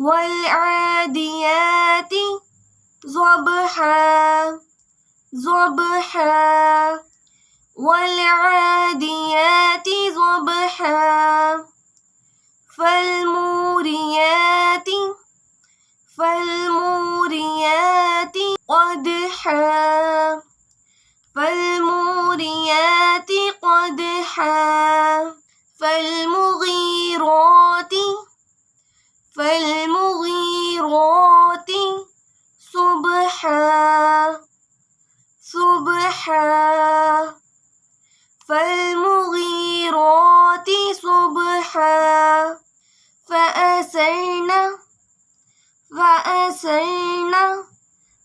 والعاديات ضبحا ضبحا والعاديات ضبحا فالموريات قدحا فالموريات قدحا فالمغيرات صبحا صبحا فالمغيرات صبحا فأثرن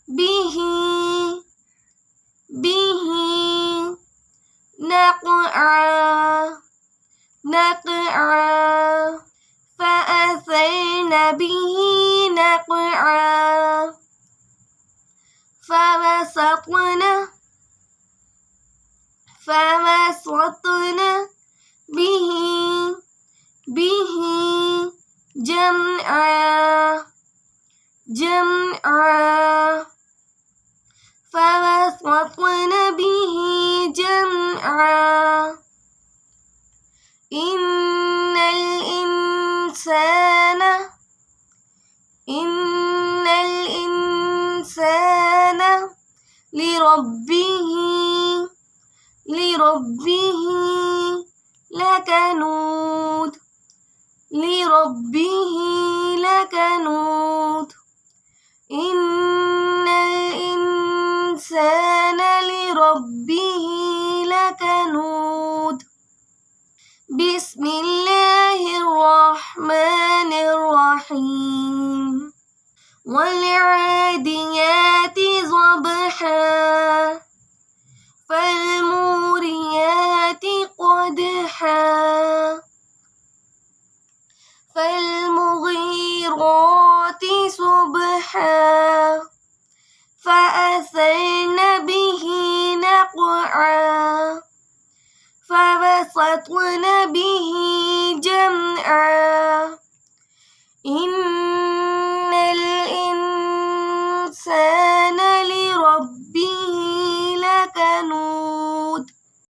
به نقعا فأثرن به نقعا فوسطن به جمعا فوسطن به جمعا إن الإنسان لربه لكنود إن الإنسان لربه لكنود بسم الله الرحمن الرحيم والعاديات ضبحا فالموريات قدحا فالمغيرات صبحا فأثرن به نقعا فوسطن به جمعا إن الإنسان لربه لكنود